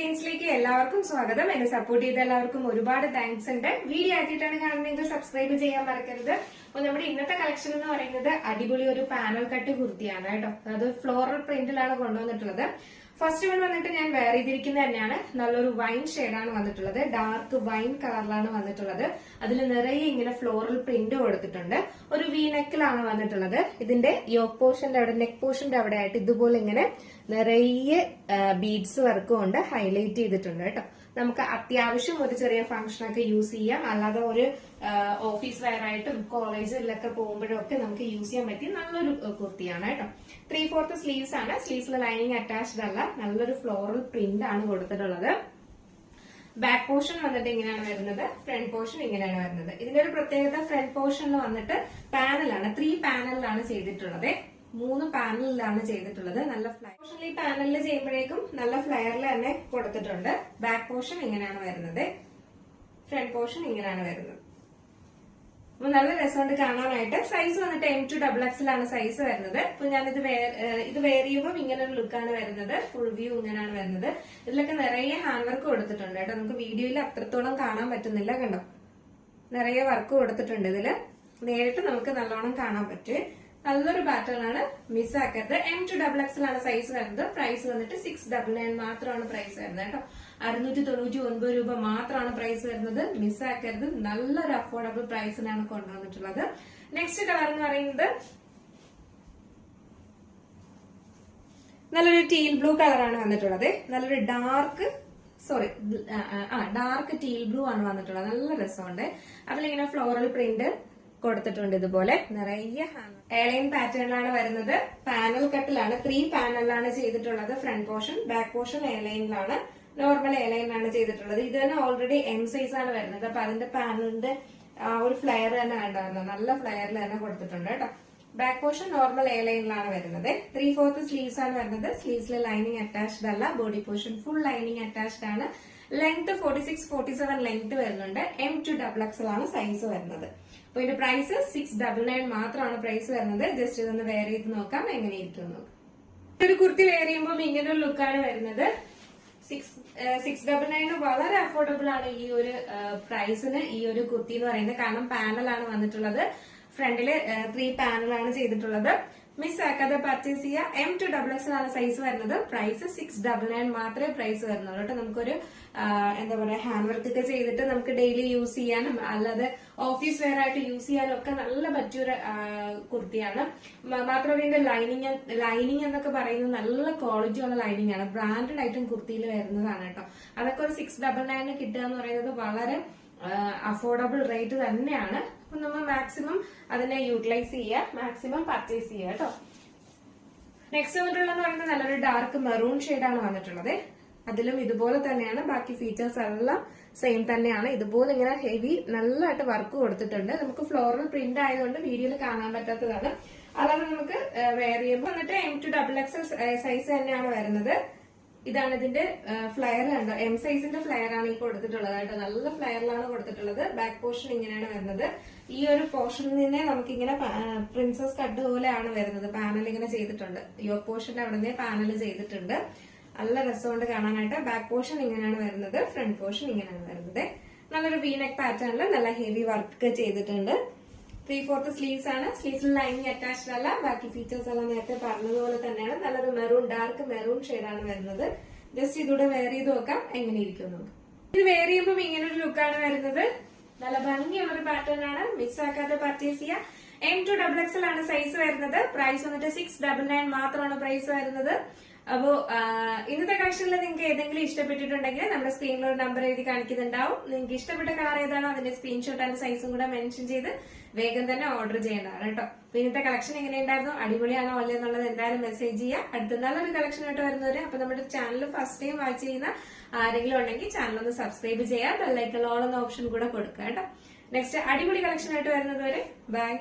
ഡിസൈൻസിലേക്ക് എല്ലാവർക്കും സ്വാഗതം. എന്നെ സപ്പോർട്ട് ചെയ്ത എല്ലാവർക്കും ഒരുപാട് താങ്ക്സ് ഉണ്ട്. വീഡിയോ ആക്കിയിട്ടാണ് കാണുന്നതെങ്കിൽ സബ്സ്ക്രൈബ് ചെയ്യാൻ മറക്കരുത്. അപ്പൊ നമ്മുടെ ഇന്നത്തെ കളക്ഷൻ എന്ന് പറയുന്നത് അടിപൊളി ഒരു പാനൽ കട്ട് കുർത്തിയാണ് കേട്ടോ. അത് ഫ്ലോറൽ പ്രിന്റിലാണ് കൊണ്ടുവന്നിട്ടുള്ളത്. ഫസ്റ്റ് വൺ വന്നിട്ട് ഞാൻ വെയർ ചെയ്തിരിക്കുന്നത് തന്നെയാണ്. നല്ലൊരു വൈൻ ഷെയ്ഡാണ് വന്നിട്ടുള്ളത്. ഡാർക്ക് വൈൻ കളറിലാണ് വന്നിട്ടുള്ളത്. അതിൽ നിറയെ ഇങ്ങനെ ഫ്ലോറൽ പ്രിന്റ് കൊടുത്തിട്ടുണ്ട്. ഒരു വി നെക്കിലാണ് വന്നിട്ടുള്ളത്. ഇതിന്റെ യോക്ക് പോർഷന്റെ അവിടെ, നെക്ക് പോർഷന്റെ അവിടെ ആയിട്ട് ഇതുപോലെ ഇങ്ങനെ നിറയെ ബീഡ്സ് വർക്കും കൊണ്ട് ഹൈലൈറ്റ് ചെയ്തിട്ടുണ്ട് കേട്ടോ. നമുക്ക് അത്യാവശ്യം ഒരു ചെറിയ ഫംഗ്ഷനൊക്കെ യൂസ് ചെയ്യാം. അല്ലാതെ ഒരു ഓഫീസ് വെയർ ആയിട്ടും കോളേജിലൊക്കെ പോകുമ്പോഴും ഒക്കെ നമുക്ക് യൂസ് ചെയ്യാൻ പറ്റിയ നല്ലൊരു കുർത്തിയാണ് കേട്ടോ. 3/4 സ്ലീവ്സ് ആണ്. സ്ലീവ്സിൽ ലൈനിങ് അറ്റാച്ച്ഡ് അല്ല. നല്ലൊരു ഫ്ലോറൽ പ്രിന്റ് ആണ് കൊടുത്തിട്ടുള്ളത്. ബാക്ക് പോർഷൻ വന്നിട്ട് ഇങ്ങനെയാണ് വരുന്നത്. ഫ്രണ്ട് പോർഷൻ ഇങ്ങനെയാണ് വരുന്നത്. ഇതിന്റെ ഒരു പ്രത്യേകത ഫ്രണ്ട് പോർഷനിൽ വന്നിട്ട് പാനലാണ്. 3 പാനലിലാണ് ചെയ്തിട്ടുള്ളത്. 3 പാനലിലാണ് ചെയ്തിട്ടുള്ളത്. നല്ല ഫ്ലയർ പോർഷനിൽ ഈ പാനലിൽ ചെയ്യുമ്പോഴേക്കും നല്ല ഫ്ലയറിൽ തന്നെ കൊടുത്തിട്ടുണ്ട്. ബാക്ക് പോർഷൻ ഇങ്ങനെയാണ് വരുന്നത്. ഫ്രണ്ട് പോർഷൻ ഇങ്ങനെയാണ് വരുന്നത്. അപ്പൊ നല്ല രസമുണ്ട് കാണാനായിട്ട്. സൈസ് വന്നിട്ട് M2XXL ആണ് സൈസ് വരുന്നത്. അപ്പൊ ഞാനിത് ഇത് വെയർ ചെയ്യുമ്പോൾ ഇങ്ങനെ ഒരു ലുക്കാണ് വരുന്നത്. ഫുൾ വ്യൂ ഇങ്ങനെയാണ് വരുന്നത്. ഇതിലൊക്കെ നിറയെ ഹാൻഡ് വർക്ക് കൊടുത്തിട്ടുണ്ട് കേട്ടോ. നമുക്ക് വീഡിയോയിൽ അത്രത്തോളം കാണാൻ പറ്റുന്നില്ല. കണ്ടോ, നിറയെ വർക്ക് കൊടുത്തിട്ടുണ്ട്. ഇതില് നേരിട്ട് നമുക്ക് നല്ലോണം കാണാൻ പറ്റും. നല്ലൊരു പാറ്റേൺ ആണ്, മിസ്സാക്കരുത്. M2XXL ആണ് സൈസ് വരുന്നത്. പ്രൈസ് വന്നിട്ട് 699 മാത്രമാണ് പ്രൈസ് വരുന്നത് കേട്ടോ. 699 രൂപ മാത്രമാണ് പ്രൈസ് വരുന്നത്. മിസ്സാക്കരുത്. നല്ലൊരു അഫോർഡബിൾ പ്രൈസിനാണ് കൊണ്ടുവന്നിട്ടുള്ളത്. നെക്സ്റ്റ് കളർ എന്ന് പറയുന്നത് നല്ലൊരു ടീൽ ബ്ലൂ കളറാണ് വന്നിട്ടുള്ളത്. നല്ലൊരു ഡാർക്ക് ടീൽ ബ്ലൂ ആണ് വന്നിട്ടുള്ളത്. നല്ല രസമുണ്ട്. അതിലിങ്ങനെ ഫ്ലോറൽ പ്രിന്റ് കൊടുത്തിട്ടുണ്ട്. ഇതുപോലെ നിറയെ എയർലൈൻ പാറ്റേണിലാണ് വരുന്നത്. പാനൽ കട്ടിലാണ്. 3 പാനലിലാണ് ചെയ്തിട്ടുള്ളത്. ഫ്രണ്ട് പോർഷൻ, ബാക്ക് പോർഷൻ എയർലൈനിലാണ്. നോർമൽ എയർലൈനിലാണ് ചെയ്തിട്ടുള്ളത്. ഇത് തന്നെ ഓൾറെഡി M സൈസ് ആണ് വരുന്നത്. അപ്പൊ അതിന്റെ പാനലിന്റെ ഒരു ഫ്ലെയർ തന്നെ കണ്ടായിരുന്നു. നല്ല ഫ്ലെയറിൽ തന്നെ കൊടുത്തിട്ടുണ്ട് കേട്ടോ. ബാക്ക് പോർഷൻ നോർമൽ എയർലൈനിലാണ് വരുന്നത്. 3/4 സ്ലീവ്സ് ആണ് വരുന്നത്. സ്ലീവ്സിൽ ലൈനിങ് അറ്റാച്ച്ഡ് അല്ല. Body portion full lining attached ആണ്. ലെങ്ത് 46-47 ലെങ്ത് വരുന്നുണ്ട്. M2XXL ആണ് സൈസ് വരുന്നത്. അപ്പൊ ഇതിന്റെ പ്രൈസ് 699 മാത്രമാണ് പ്രൈസ് വരുന്നത്. ജസ്റ്റ് ഇതൊന്ന് വെയർ ചെയ്ത് നോക്കാം എങ്ങനെ ഇരിക്കുന്നു. ഒരു കുർത്തി വെയർ ചെയ്യുമ്പോൾ ഇങ്ങനെ ഒരു ലുക്കാണ് വരുന്നത്. 699 വളരെ അഫോർഡബിൾ ആണ് ഈ ഒരു പ്രൈസിന് ഈ ഒരു കുർത്തി എന്ന് പറയുന്നത്. കാരണം പാനലാണ് വന്നിട്ടുള്ളത്. ഫ്രണ്ടില് 3 പാനലാണ് ചെയ്തിട്ടുള്ളത്. മിസ്സാക്കാതെ പർച്ചേസ് ചെയ്യുക. M2XXL ആണ് സൈസ് വരുന്നത്. പ്രൈസ് 699 മാത്രമേ പ്രൈസ് വരുന്നുള്ളൂ കേട്ടോ. നമുക്കൊരു എന്താ പറയാ, ഹാൻഡ് വർക്ക് ഒക്കെ ചെയ്തിട്ട് നമുക്ക് ഡെയിലി യൂസ് ചെയ്യാനും അല്ലാതെ ഓഫീസ് വെയർ ആയിട്ട് യൂസ് ചെയ്യാനും ഒക്കെ നല്ല പറ്റിയൊരു കുർത്തിയാണ്. മാത്രമല്ല ഇതിന്റെ ലൈനിങ് എന്നൊക്കെ പറയുന്നത് നല്ല ക്വാളിറ്റി ഉള്ള ലൈനിങ് ആണ്. ബ്രാൻഡഡ് ആയിട്ടും കുർത്തിയിൽ വരുന്നതാണ് കേട്ടോ. അതൊക്കെ ഒരു 699 കിട്ടുക എന്ന് പറയുന്നത് വളരെ അഫോർഡബിൾ റേറ്റ് തന്നെയാണ്. അപ്പൊ നമ്മൾ മാക്സിമം അതിനെ യൂട്ടിലൈസ് ചെയ്യുക, മാക്സിമം പർച്ചേസ് ചെയ്യുക കേട്ടോ. നെക്സ്റ്റ് വന്നിട്ടുള്ളതെന്ന് പറയുന്നത് നല്ലൊരു ഡാർക്ക് മെറൂൺ ഷെയ്ഡാണ് വന്നിട്ടുള്ളത്. അതിലും ഇതുപോലെ തന്നെയാണ്. ബാക്കി ഫീച്ചേഴ്സ് എല്ലാം സെയിം തന്നെയാണ്. ഇതുപോലെ ഇങ്ങനെ ഹെവി നല്ലതായിട്ട് വർക്ക് കൊടുത്തിട്ടുണ്ട്. നമുക്ക് ഫ്ലോറൽ പ്രിന്റ് ആയതുകൊണ്ട് വീഡിയോയിൽ കാണാൻ പറ്റാത്തതാണ്. അല്ലാതെ നമുക്ക് വെയർ ചെയ്യുമ്പോൾ വന്നിട്ട് M2XXL സൈസ് തന്നെയാണ് വരുന്നത്. ഇതാണ് ഇതിന്റെ ഫ്ലയർ കണ്ടോ. M സൈസിന്റെ ഫ്ലയർ ആണ് ഈ കൊടുത്തിട്ടുള്ളത് കേട്ടോ. നല്ല ഫ്ലയറിലാണ് കൊടുത്തിട്ടുള്ളത്. ബാക്ക് പോർഷൻ ഇങ്ങനെയാണ് വരുന്നത്. ഈ ഒരു പോർഷനിൽ നിന്നേ നമുക്കിങ്ങനെ പ്രിൻസസ് കട്ട് പോലെയാണ് വരുന്നത്. പാനൽ ഇങ്ങനെ ചെയ്തിട്ടുണ്ട്. യോക്ക് പോർഷന്റെ അവിടെ നിന്ന് പാനൽ ചെയ്തിട്ടുണ്ട്. നല്ല രസമുണ്ട് കാണാനായിട്ട്. ബാക്ക് പോർഷൻ ഇങ്ങനെയാണ് വരുന്നത്. ഫ്രണ്ട് പോർഷൻ ഇങ്ങനെയാണ് വരുന്നത്. നല്ലൊരു വി നെക്ക് പാറ്റേണിൽ നല്ല ഹെവി വർക്ക് ചെയ്തിട്ടുണ്ട്. 3/4 സ്ലീവ്സ് ആണ്. സ്ലീവ്സിൽ ലൈനിങ് അറ്റാച്ച്ഡ് അല്ല. ബാക്കി ഫീച്ചേഴ്സ് എല്ലാം നേരത്തെ പറഞ്ഞതുപോലെ തന്നെയാണ്. നല്ലൊരു മെറൂൺ, ഡാർക്ക് മെറൂൺ ഷെയ്ഡാണ് വരുന്നത്. ജസ്റ്റ് ഇതൂടെ വെയർ ചെയ്ത് നോക്കാം എങ്ങനെ ഇരിക്കുന്നു. ഇത് വെയർ ചെയ്യുമ്പോൾ ഇങ്ങനെ ഒരു ലുക്കാണ് വരുന്നത്. നല്ല ഭംഗിയുള്ളൊരു പാറ്റേൺ ആണ്. മിസ് ആക്കാതെ പർച്ചേസ് ചെയ്യുക. M2XXL ആണ് സൈസ് വരുന്നത്. പ്രൈസ് വന്നിട്ട് 699 മാത്രമാണ് പ്രൈസ് വരുന്നത്. അപ്പോ ഇന്നത്തെ കളക്ഷനിൽ നിങ്ങൾക്ക് ഏതെങ്കിലും ഇഷ്ടപ്പെട്ടിട്ടുണ്ടെങ്കിൽ നമ്മുടെ സ്ക്രീനിൽ ഒരു നമ്പർ എഴുതി കാണിക്കുന്നുണ്ടാവും. നിങ്ങൾക്ക് ഇഷ്ടപ്പെട്ട കളർ ഏതാണോ അതിന്റെ സ്ക്രീൻഷോട്ട് ആൻഡ് സൈസും കൂടെ മെൻഷൻ ചെയ്ത് വേഗം തന്നെ ഓർഡർ ചെയ്യേണ്ടതാണ് കേട്ടോ. അപ്പൊ ഇന്നത്തെ കളക്ഷൻ എങ്ങനെയുണ്ടായിരുന്നു, അടിപൊളിയാണോ അല്ലേ എന്നുള്ളത് എന്തായാലും മെസ്സേജ് ചെയ്യുക. അടുത്ത നല്ലൊരു കളക്ഷൻ ആയിട്ട് വരുന്നവരെ അപ്പൊ നമ്മുടെ ചാനൽ ഫസ്റ്റ് ടൈം വാച്ച് ചെയ്യുന്ന ആരെങ്കിലും ഉണ്ടെങ്കിൽ ചാനൽ ഒന്ന് സബ്സ്ക്രൈബ് ചെയ്യുക. ബെല്ലൈക്കൺ ഓൾ എന്ന ഓപ്ഷൻ കൂടെ കൊടുക്കുക കേട്ടോ. നെക്സ്റ്റ് അടിപൊളി കളക്ഷൻ ആയിട്ട് വരുന്നത് വരെ ബൈ.